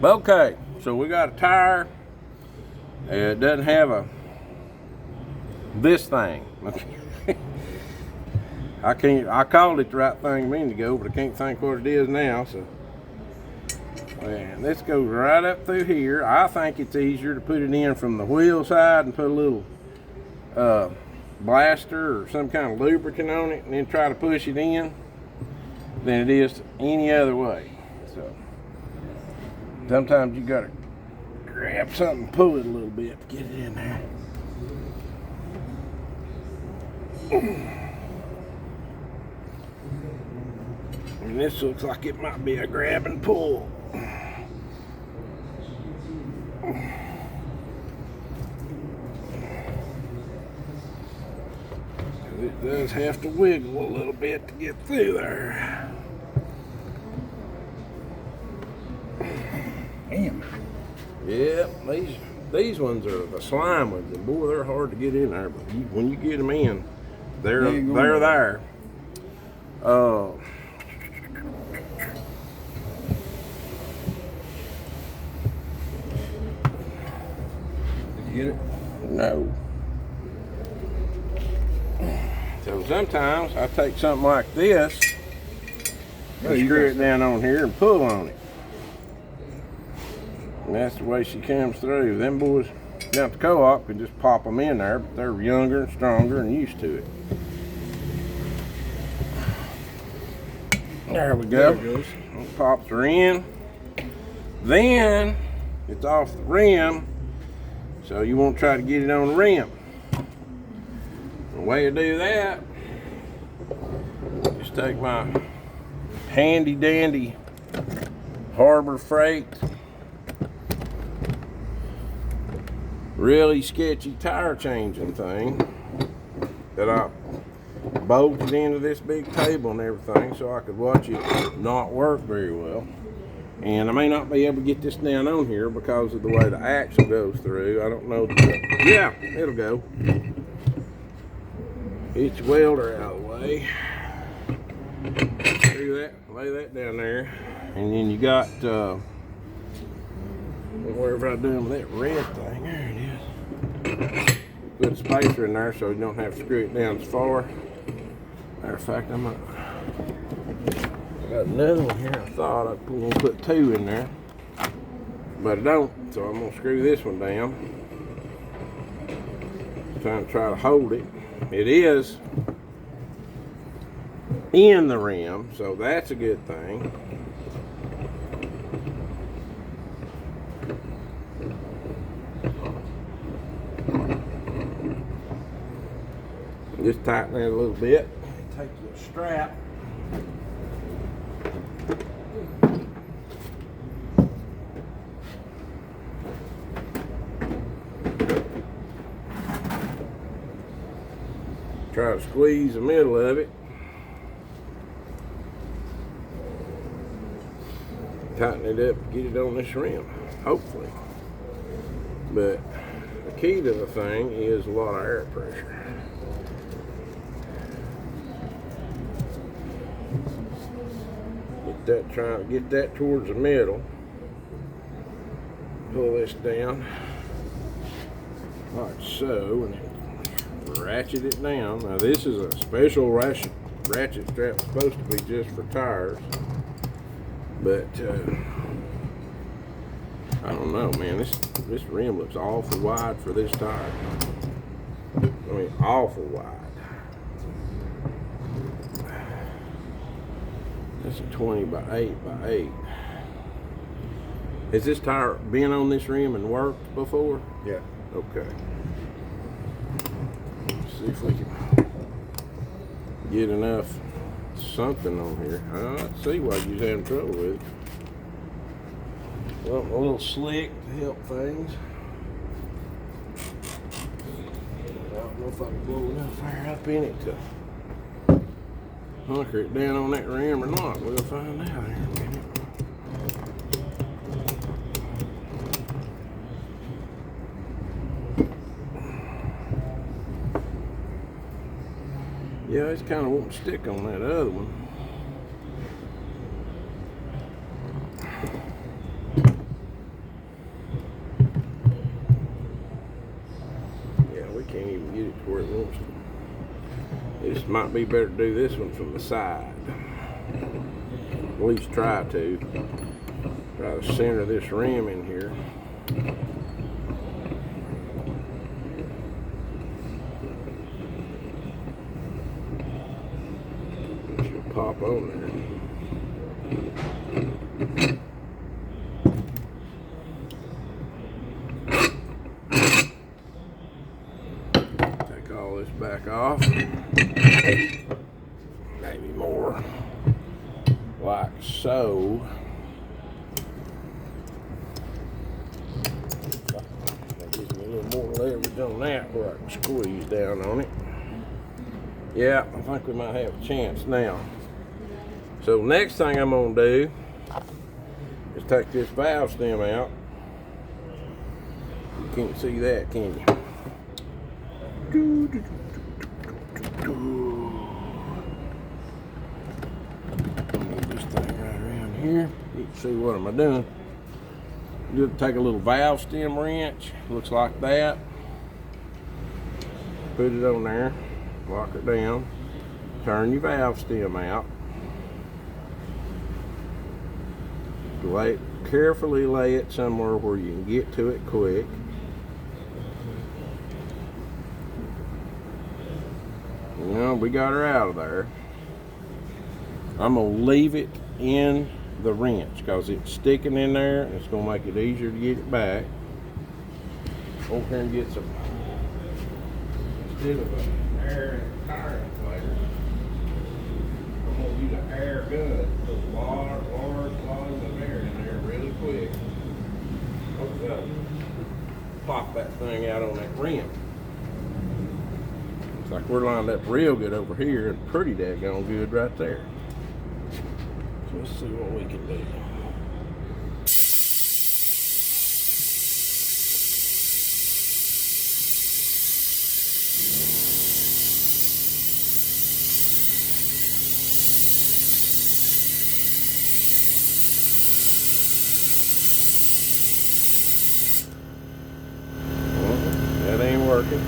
Okay, so we got a tire. It doesn't have this thing. I called it the right thing a minute ago, but I can't think what it is now. So, and this goes right up through here. I think it's easier to put it in from the wheel side and put a little blaster or some kind of lubricant on it and then try to push it in than it is any other way. So sometimes you gotta grab something and pull it a little bit to get it in there. And this looks like it might be a grab and pull. It does have to wiggle a little bit to get through there. Damn. Yeah, these ones are the slime ones, and boy, they're hard to get in there. But when you get them in, they're there. Did you get it? No. So sometimes I take something like this, and screw it down on here and pull on it. And that's the way she comes through. Them boys down at the co-op can just pop them in there, but they're younger and stronger and used to it. There we go. There it goes. It pops her in. Then it's off the rim, so you won't try to get it on the rim. The way to do that, just take my handy dandy Harbor Freight really sketchy tire changing thing that I bolted into this big table and everything so I could watch it not work very well. And I may not be able to get this down on here because of the way the axle goes through. I don't know. Yeah, it'll go. Get your welder out of the way. Screw that, lay that down there. And then you got, whatever I'm doing with that red thing, there it is. Put a spacer in there so you don't have to screw it down as far. Matter of fact, I got another one here. I thought I was going to put two in there, but I don't, so I'm going to screw this one down. Trying to try to hold it. It is in the rim, so that's a good thing. Just tighten it a little bit. Take your strap. Try to squeeze the middle of it. Tighten it up, get it on this rim, hopefully. But the key to the thing is a lot of air pressure. Trying to get that towards the middle. Pull this down like so, and then ratchet it down. Now this is a special ratchet strap, supposed to be just for tires, but I don't know, man. This rim looks awful wide for this tire. I mean, awful wide. That's a 20 by 8 by 8. Has this tire been on this rim and worked before? Yeah. Okay. Let's see if we can get enough something on here. I see why you're having trouble with it. Well, a little slick to help things. I don't know if I can blow enough air up in it to hunker it down on that rim or not. We'll find out here in a minute. Yeah, it's kind of won't stick on that other one. to where it wants to. It might be better to do this one from the side. At least try to. Try to center this rim in here. It should pop on there. Take all this back off. Maybe more. Like so. That gives me a little more leverage on that where I can squeeze down on it. Yeah, I think we might have a chance now. So next thing I'm gonna do is take this valve stem out. You can't see that, can you? Move this thing right around here. You can see what am I doing. Just take a little valve stem wrench, looks like that. Put it on there, lock it down, turn your valve stem out. Carefully lay it somewhere where you can get to it quick. Well, we got her out of there. I'm gonna leave it in the wrench because it's sticking in there and it's gonna make it easier to get it back. Over here and get some, instead of an air and tire inflator, I'm gonna use an air gun. Put a large volume of air in there really quick. Pop that thing out on that rim. Looks like we're lined up real good over here and pretty daggone good right there. So let's see what we can do. Well, that ain't working.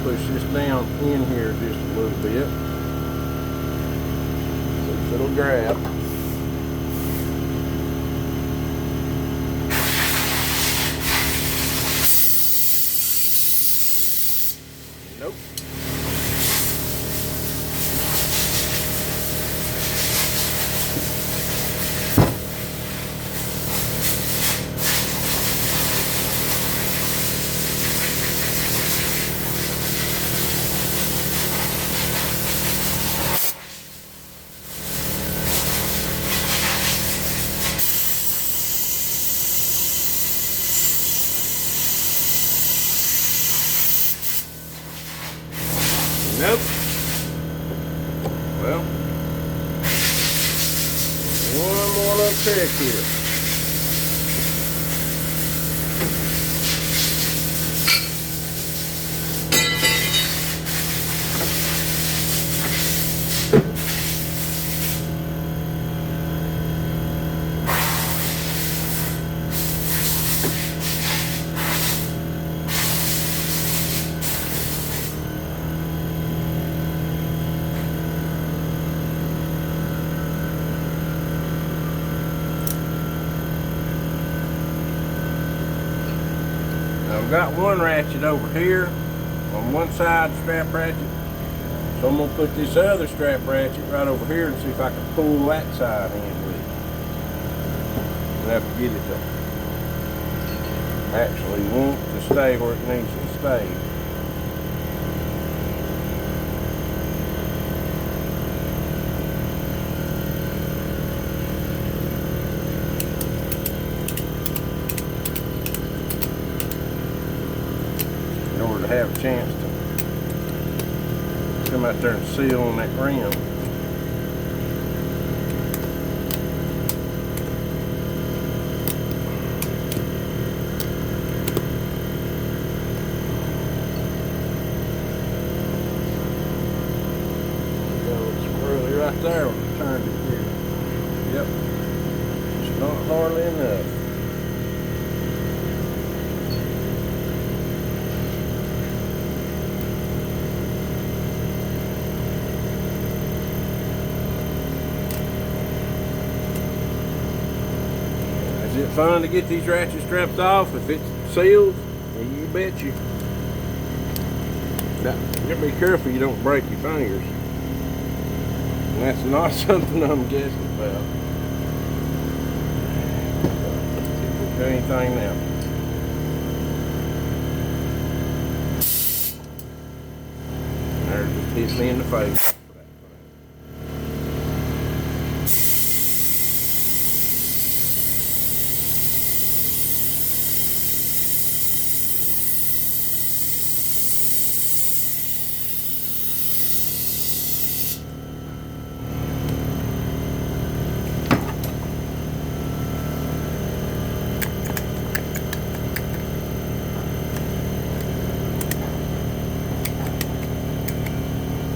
Push this down in here just a little bit. See if it'll grab. Nope. Nope. Well, one more little trick here. I've got one ratchet over here on one side strap ratchet, so I'm going to put this other strap ratchet right over here and see if I can pull that side in with it. I'll have to get it to actually want to stay where it needs to stay. In order to have a chance to come out there and seal on that rim. Squirrely right there when I turned it here. Yep. hardly enough. Is it fun to get these ratchet straps off if it's sealed? Well, you bet you. Now, you gotta be careful you don't break your fingers. And that's not something I'm guessing about. See if we do anything now. There, it just hit me in the face.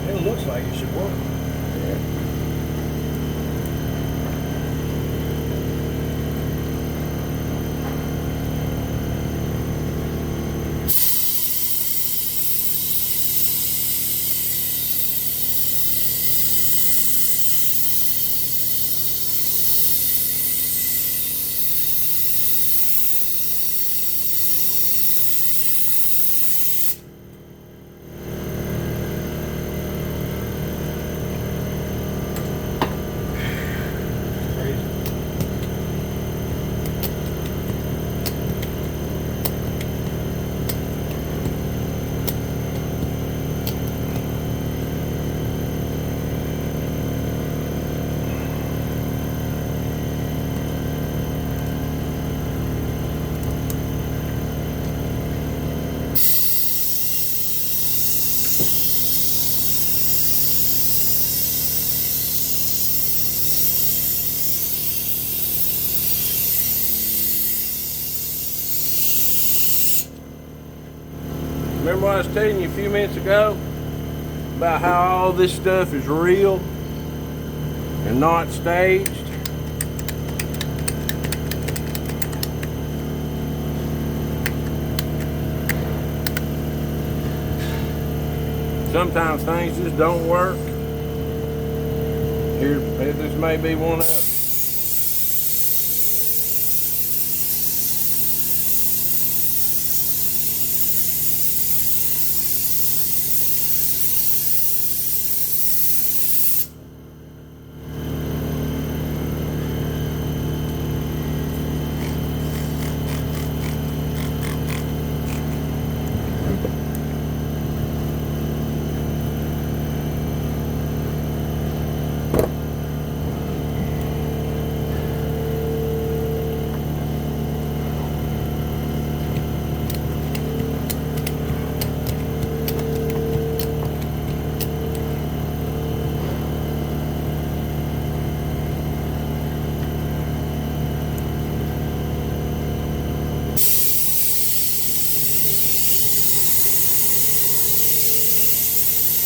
It looks like it should work. Yeah. Remember what I was telling you a few minutes ago about how all this stuff is real and not staged? Sometimes things just don't work. Here, this may be one of them.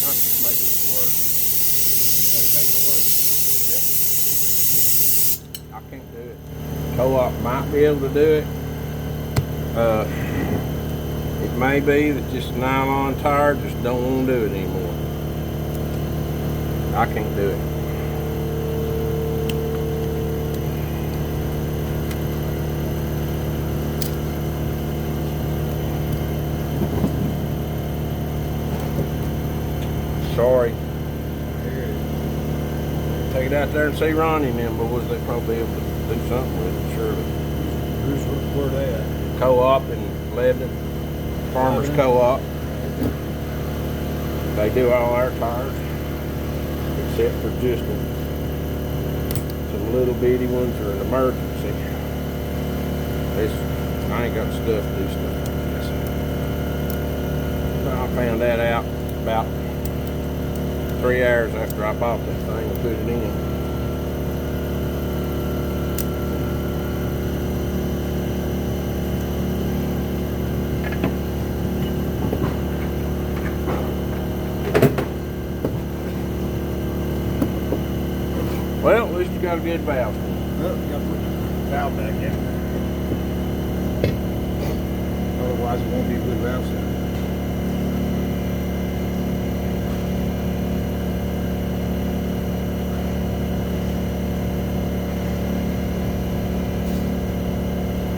I'm just making it work. That's making it work. Yep. I can't do it. Co-op might be able to do it. It may be that this nylon tire just don't want to do it anymore. I can't do it. Sorry. Take it out there and see Ronnie and them boys. They probably be able to do something with it, surely. Where they at? Co-op in Lebanon, Farmers Co-op. They do all our tires, except for just some little bitty ones or an emergency. I ain't got stuff to do stuff like this. So I found that out about 3 hours after I bought that thing and put it in. Well, at least you got a good valve. Oh, you got to put valve back in. Otherwise, it won't be a good valve sound.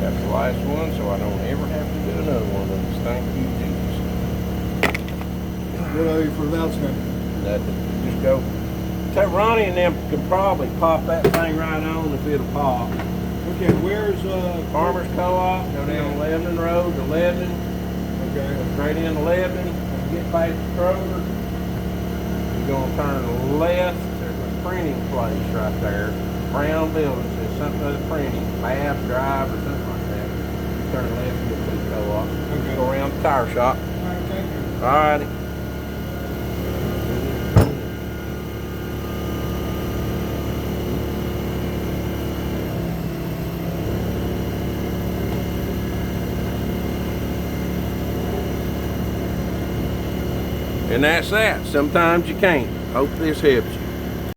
That's the last one, so I don't ever have to do another one of these. Thank you, Jesus. What are you for valve sound? Nothing. Just go. Tell Ronnie and them could probably pop that thing right on if it'll pop. Okay, where's Farmers Co-op, go down Lebanon Road to Lebanon, Okay. go straight into Lebanon, get past Kroger. You're gonna turn left, there's a printing place right there. Brown building, says something with printing, Mab Drive or something like that. You turn left and get to the co-op. Okay. Go around the tire shop. Alright, thank you. Alrighty. And that's that. Sometimes you can't. Hope this helps you.